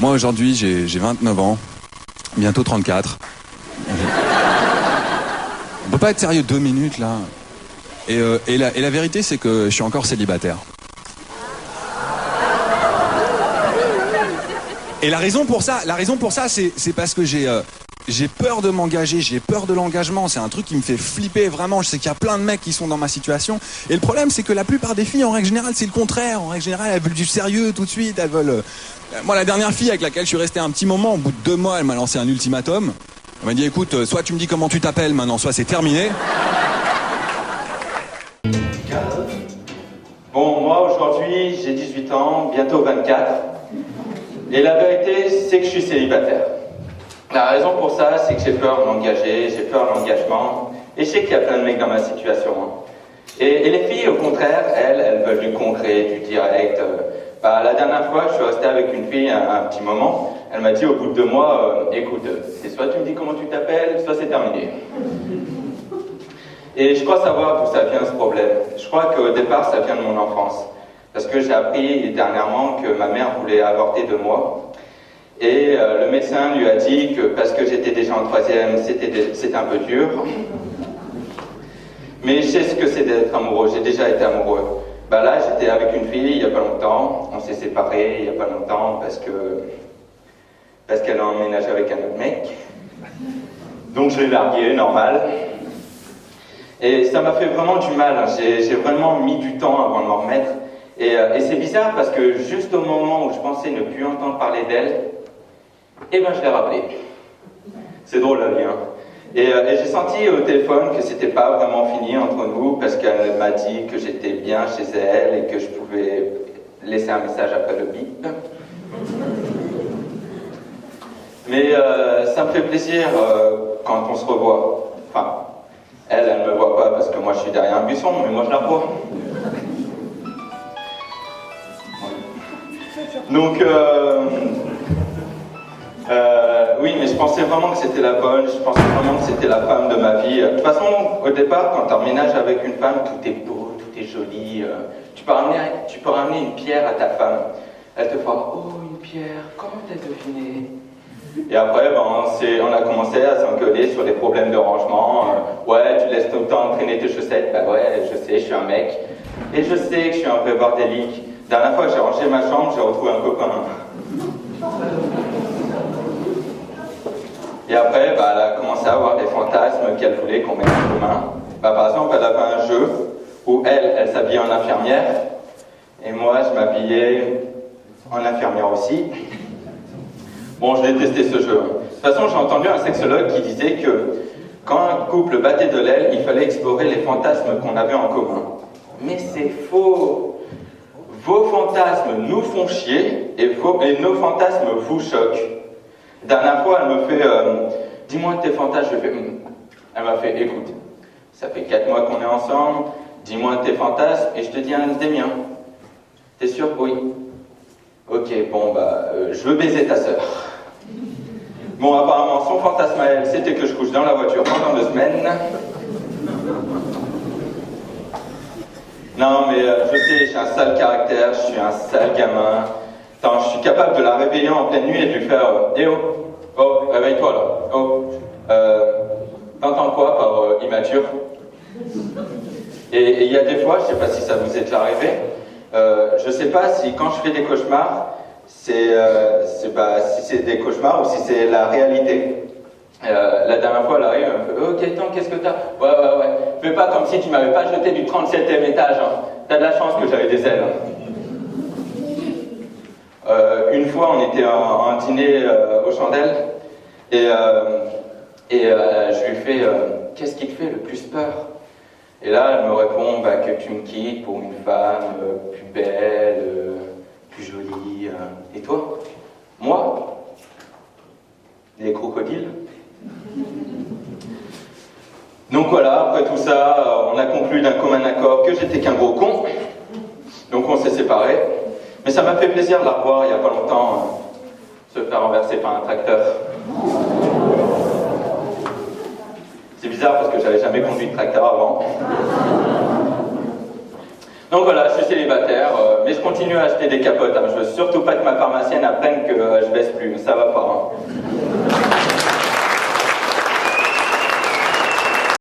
Moi aujourd'hui j'ai 29 ans, bientôt 34. On peut pas être sérieux 2 minutes là. Et la vérité c'est que je suis encore célibataire. Et la raison pour ça c'est parce que j'ai peur de m'engager, j'ai peur de l'engagement, c'est un truc qui me fait flipper vraiment, je sais qu'il y a plein de mecs qui sont dans ma situation, et le problème c'est que la plupart des filles en règle générale c'est le contraire, en règle générale elles veulent du sérieux tout de suite, elles veulent... Moi la dernière fille avec laquelle je suis resté un petit moment, au bout de 2 mois elle m'a lancé un ultimatum, elle m'a dit écoute, soit tu me dis comment tu t'appelles maintenant, soit c'est terminé. Bon, moi aujourd'hui j'ai 18 ans, bientôt 24, et la vérité c'est que je suis célibataire. La raison pour ça, c'est que j'ai peur de m'engager, j'ai peur de l'engagement, et je sais qu'il y a plein de mecs dans ma situation. Et les filles, au contraire, elles veulent du concret, du direct. La dernière fois, je suis resté avec une fille un petit moment, elle m'a dit au bout de 2 mois, écoute, c'est soit tu me dis comment tu t'appelles, soit c'est terminé. Et je crois savoir d'où ça vient ce problème. Je crois qu'au départ, ça vient de mon enfance. Parce que j'ai appris dernièrement que ma mère voulait avorter de moi. Et le médecin lui a dit que parce que j'étais déjà en 3e, c'était un peu dur. Mais je sais ce que c'est d'être amoureux, j'ai déjà été amoureux. Là, j'étais avec une fille il n'y a pas longtemps, on s'est séparés il n'y a pas longtemps parce qu'elle a emménagé avec un autre mec. Donc je l'ai largué, normal. Et ça m'a fait vraiment du mal, hein. J'ai vraiment mis du temps avant de m'en remettre. Et c'est bizarre parce que juste au moment où je pensais ne plus entendre parler d'elle, je l'ai rappelé. C'est drôle la vie, hein. Et j'ai senti au téléphone que c'était pas vraiment fini entre nous parce qu'elle m'a dit que j'étais bien chez elle et que je pouvais laisser un message après le bip. Mais ça me fait plaisir quand on se revoit. Enfin, elle me voit pas parce que moi je suis derrière un buisson, mais moi je la vois. Donc, oui, mais je pensais vraiment que c'était la bonne, je pensais vraiment que c'était la femme de ma vie. De toute façon, au départ, quand tu emménages avec une femme, tout est beau, tout est joli. Tu peux ramener une pierre à ta femme. Elle te fera « Oh, une pierre, comment t'as deviné ?» Et après, on a commencé à s'engueuler sur des problèmes de rangement. Ouais, tu laisses tout le temps traîner tes chaussettes. Ouais, je sais, je suis un mec. Et je sais que je suis un peu bordélique. La dernière fois que j'ai rangé ma chambre, j'ai retrouvé un copain. Et après, elle a commencé à avoir des fantasmes qu'elle voulait qu'on mette en commun. Par exemple, elle avait un jeu où elle s'habillait en infirmière, et moi, je m'habillais en infirmière aussi. Bon, je détestais ce jeu. De toute façon, j'ai entendu un sexologue qui disait que quand un couple battait de l'aile, il fallait explorer les fantasmes qu'on avait en commun. Mais c'est faux. Vos fantasmes nous font chier et nos fantasmes vous choquent. Dernière fois, elle me fait dis-moi tes fantasmes. Je fais Elle m'a fait écoute, ça fait 4 mois qu'on est ensemble, dis-moi tes fantasmes et je te dis un des miens. T'es sûr? Oui. Ok, bon, je veux baiser ta sœur. Bon, apparemment, son fantasme à elle, c'était que je couche dans la voiture pendant 2 semaines. Non, mais je sais, j'ai un sale caractère, je suis un sale gamin. Attends, je suis capable de la réveiller en pleine nuit et de lui faire eh oh, réveille-toi là. Oh, t'entends quoi par immature? Et il y a des fois, je sais pas si ça vous est déjà arrivé, je sais pas si quand je fais des cauchemars, si c'est des cauchemars ou si c'est la réalité. La dernière fois, elle arrive, elle me fait « Ok, attends, qu'est-ce que t'as ?»« Ouais. Fais pas comme si tu m'avais pas jeté du 37e étage. Hein. T'as de la chance que j'avais des ailes. » Une fois, on était en dîner aux chandelles et je lui fais « Qu'est-ce qui te fait le plus peur ?» Et là, elle me répond que tu me quittes pour une femme plus belle, plus jolie. Et toi? Moi? Les crocodiles? Donc voilà, après tout ça, on a conclu d'un commun accord que j'étais qu'un gros con. Donc on s'est séparés. Mais ça m'a fait plaisir de la revoir il n'y a pas longtemps, se faire renverser par un tracteur. C'est bizarre parce que j'avais jamais conduit de tracteur avant. Donc voilà, je suis célibataire, mais je continue à acheter des capotes. Hein. Je veux surtout pas que ma pharmacienne apprenne que je vais laisse plus, ça va pas. Hein.